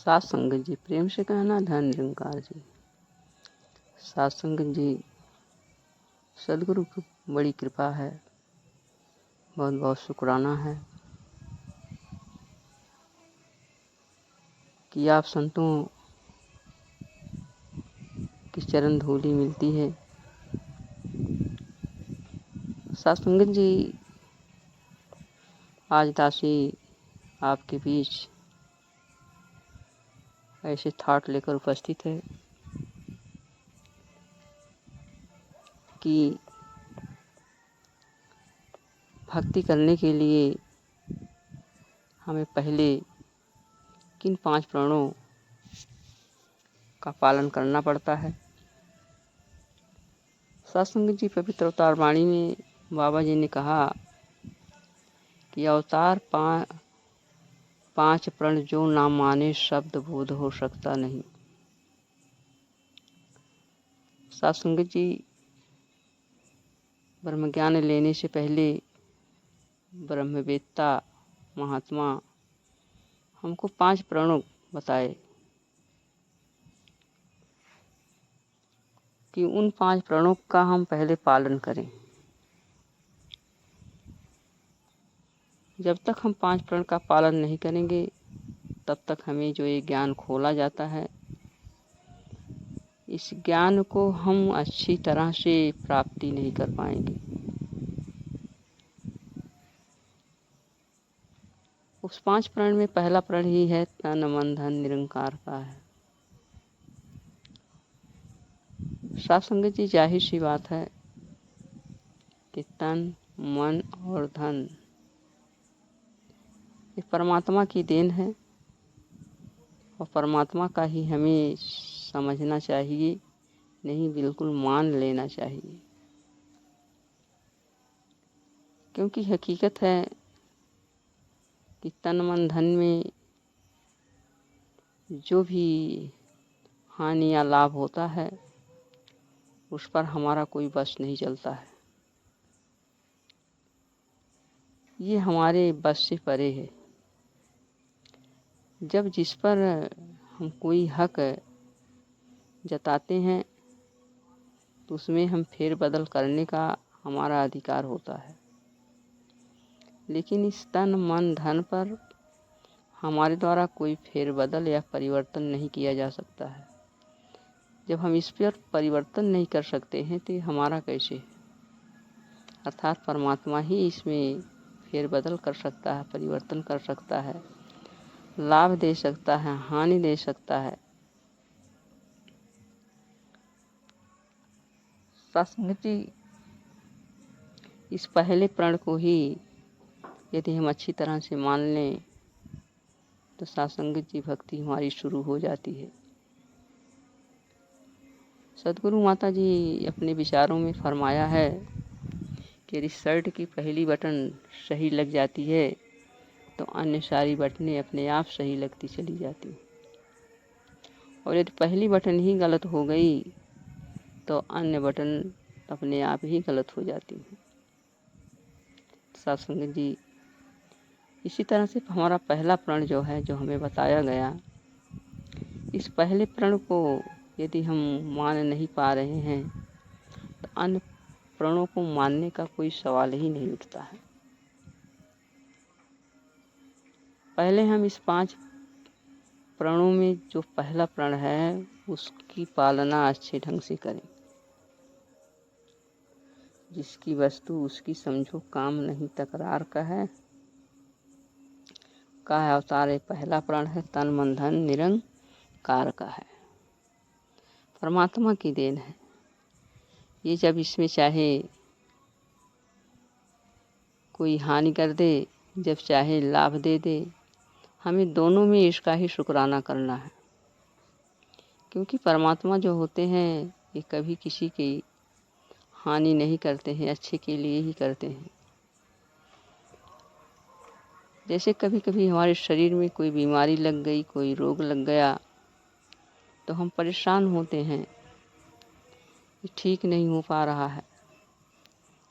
सात संगत जी प्रेम से कहना धन निरंकार जी। सात संगत जी सदगुरु की बड़ी कृपा है, बहुत बहुत शुक्राना है कि आप संतों की चरण धूलि मिलती है। सात संगत जी आज दासी आपके बीच ऐसे थॉट लेकर उपस्थित है कि भक्ति करने के लिए हमें पहले किन 5 प्रणों का पालन करना पड़ता है। सत्संग जी पवित्र अवतार वाणी में बाबा जी ने कहा कि अवतार 5 प्रण जो ना माने शब्द बोध हो सकता नहीं। सत्संग जी ब्रह्म ज्ञान लेने से पहले ब्रह्मवेत्ता महात्मा हमको 5 प्रणों बताए कि उन 5 प्रणों का हम पहले पालन करें। जब तक हम 5 प्रण का पालन नहीं करेंगे तब तक हमें जो ये ज्ञान खोला जाता है, इस ज्ञान को हम अच्छी तरह से प्राप्ति नहीं कर पाएंगे। उस 5 प्रण में पहला प्रण ही है तन मन धन निरंकार का है। सत्संग जी जाहिर सी बात है कि तन मन और धन ये परमात्मा की देन है और परमात्मा का ही हमें समझना चाहिए, नहीं बिल्कुल मान लेना चाहिए। क्योंकि हकीकत है कि तन मन धन में जो भी हानि या लाभ होता है उस पर हमारा कोई बस नहीं चलता है, ये हमारे बस से परे है। जब जिस पर हम कोई हक जताते हैं तो उसमें हम फेर बदल करने का हमारा अधिकार होता है, लेकिन इस तन मन धन पर हमारे द्वारा कोई फेर बदल या परिवर्तन नहीं किया जा सकता है। जब हम इस पर परिवर्तन नहीं कर सकते हैं तो हमारा कैसे, अर्थात परमात्मा ही इसमें फेर बदल कर सकता है, परिवर्तन कर सकता है, लाभ दे सकता है, हानि दे सकता है। सत्संग जी इस पहले प्रण को ही यदि हम अच्छी तरह से मान लें तो सत्संग जी भक्ति हमारी शुरू हो जाती है। सदगुरु माता जी अपने विचारों में फरमाया है कि यदि शर्ट की पहली बटन सही लग जाती है तो अन्य सारी बटनें अपने आप सही लगती चली जाती, और यदि पहली बटन ही गलत हो गई तो अन्य बटन अपने आप ही गलत हो जाती हैं। सत्संग जी इसी तरह से हमारा पहला प्रण जो है, जो हमें बताया गया, इस पहले प्रण को यदि हम मान नहीं पा रहे हैं तो अन्य प्रणों को मानने का कोई सवाल ही नहीं उठता है। पहले हम इस 5 प्रणों में जो पहला प्रण है उसकी पालना अच्छे ढंग से करें। जिसकी वस्तु उसकी समझो काम नहीं तकरार का है, का अवतार है। पहला प्रण है तन मन धन निरंकार का है, परमात्मा की देन है। ये जब इसमें चाहे कोई हानि कर दे, जब चाहे लाभ दे दे, हमें दोनों में इसका ही शुक्राना करना है। क्योंकि परमात्मा जो होते हैं ये कभी किसी की हानि नहीं करते हैं, अच्छे के लिए ही करते हैं। जैसे कभी कभी हमारे शरीर में कोई बीमारी लग गई, कोई रोग लग गया तो हम परेशान होते हैं कि ठीक नहीं हो पा रहा है।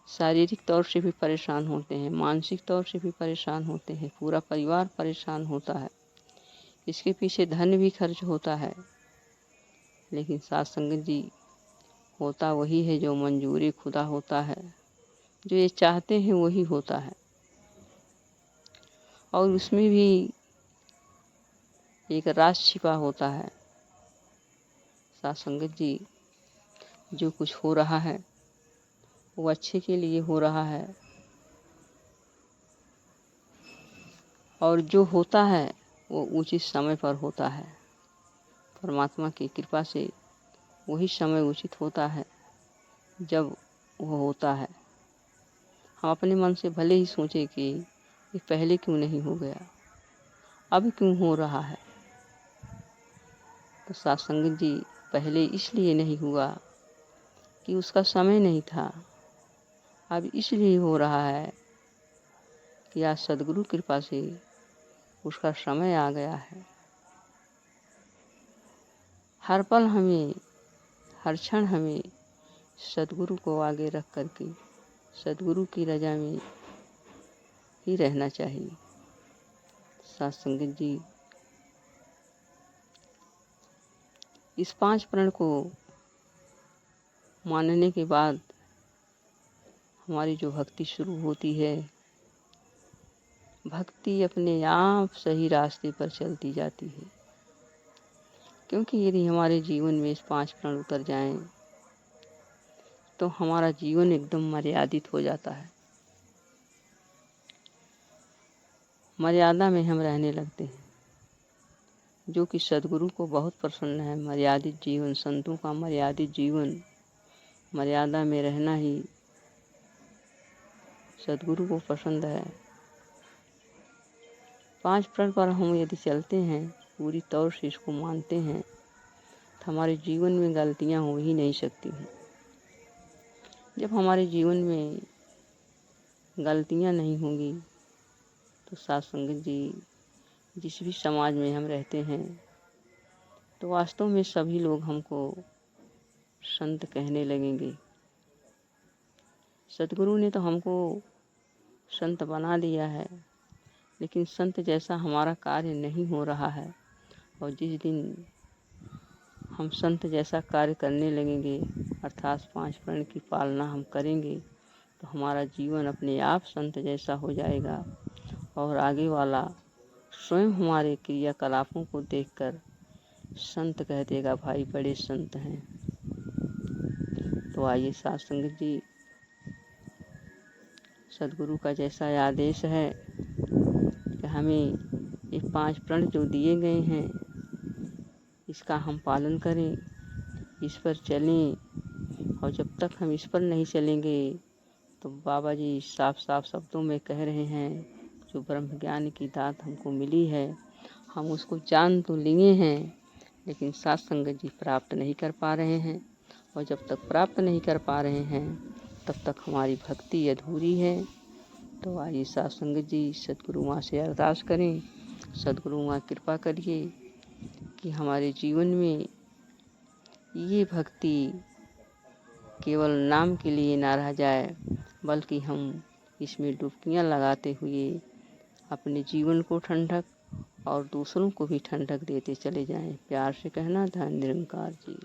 शारीरिक तौर से भी परेशान होते हैं, मानसिक तौर से भी परेशान होते हैं, पूरा परिवार परेशान होता है। इसके पीछे धन भी खर्च होता है, लेकिन साथ संगत जी होता वही है जो मंजूरी खुदा होता है। जो ये चाहते हैं वही होता है, और उसमें भी एक राज छिपा होता है। साथ संगत जी जो कुछ हो रहा है वो अच्छे के लिए हो रहा है, और जो होता है वो उचित समय पर होता है। परमात्मा की कृपा से वही समय उचित होता है जब वो होता है। हम अपने मन से भले ही सोचें कि ये पहले क्यों नहीं हो गया, अब क्यों हो रहा है, तो साथ संगत जी पहले इसलिए नहीं हुआ कि उसका समय नहीं था। अब इसलिए हो रहा है कि आज सद्गुरु कृपा से उसका समय आ गया है। हर पल हमें, हर क्षण हमें सद्गुरु को आगे रख करके सद्गुरु की रजा में ही रहना चाहिए। साथ संगत जी इस 5 प्रण को मानने के बाद हमारी जो भक्ति शुरू होती है, भक्ति अपने आप सही रास्ते पर चलती जाती है। क्योंकि यदि हमारे जीवन में इस 5 प्रण उतर जाएं तो हमारा जीवन एकदम मर्यादित हो जाता है। मर्यादा में हम रहने लगते हैं, जो कि सद्गुरु को बहुत पसंद है। मर्यादित जीवन, संतों का मर्यादित जीवन, मर्यादा में रहना ही सद्गुरु को पसंद है। 5 प्रण पर हम यदि चलते हैं, पूरी तौर से इसको मानते हैं, तो हमारे जीवन में गलतियां हो ही नहीं सकती हैं। जब हमारे जीवन में गलतियां नहीं होंगी तो साथ संगत जी जिस भी समाज में हम रहते हैं तो वास्तव में सभी लोग हमको संत कहने लगेंगे। सद्गुरु ने तो हमको संत बना दिया है, लेकिन संत जैसा हमारा कार्य नहीं हो रहा है। और जिस दिन हम संत जैसा कार्य करने लगेंगे, अर्थात 5 प्रण की पालना हम करेंगे, तो हमारा जीवन अपने आप संत जैसा हो जाएगा, और आगे वाला स्वयं हमारे क्रियाकलापों को देखकर संत कह देगा, भाई बड़े संत हैं। तो आइए साथ संगत जी, सद्गुरु का जैसा आदेश है कि हमें ये 5 प्रण जो दिए गए हैं इसका हम पालन करें, इस पर चलें। और जब तक हम इस पर नहीं चलेंगे तो बाबा जी साफ साफ शब्दों में कह रहे हैं, जो ब्रह्म ज्ञान की दात हमको मिली है हम उसको जान तो लिए हैं, लेकिन साथ संगत जी प्राप्त नहीं कर पा रहे हैं। और जब तक प्राप्त नहीं कर पा रहे हैं तब तक हमारी भक्ति अधूरी है। तो आइए साथ संगत जी सद्गुरु माँ से अरदास करें, सद्गुरु माँ कृपा करिए कि हमारे जीवन में ये भक्ति केवल नाम के लिए ना रह जाए, बल्कि हम इसमें डुबकियाँ लगाते हुए अपने जीवन को ठंडक और दूसरों को भी ठंडक देते चले जाएं। प्यार से कहना, धन्य निरंकार जी।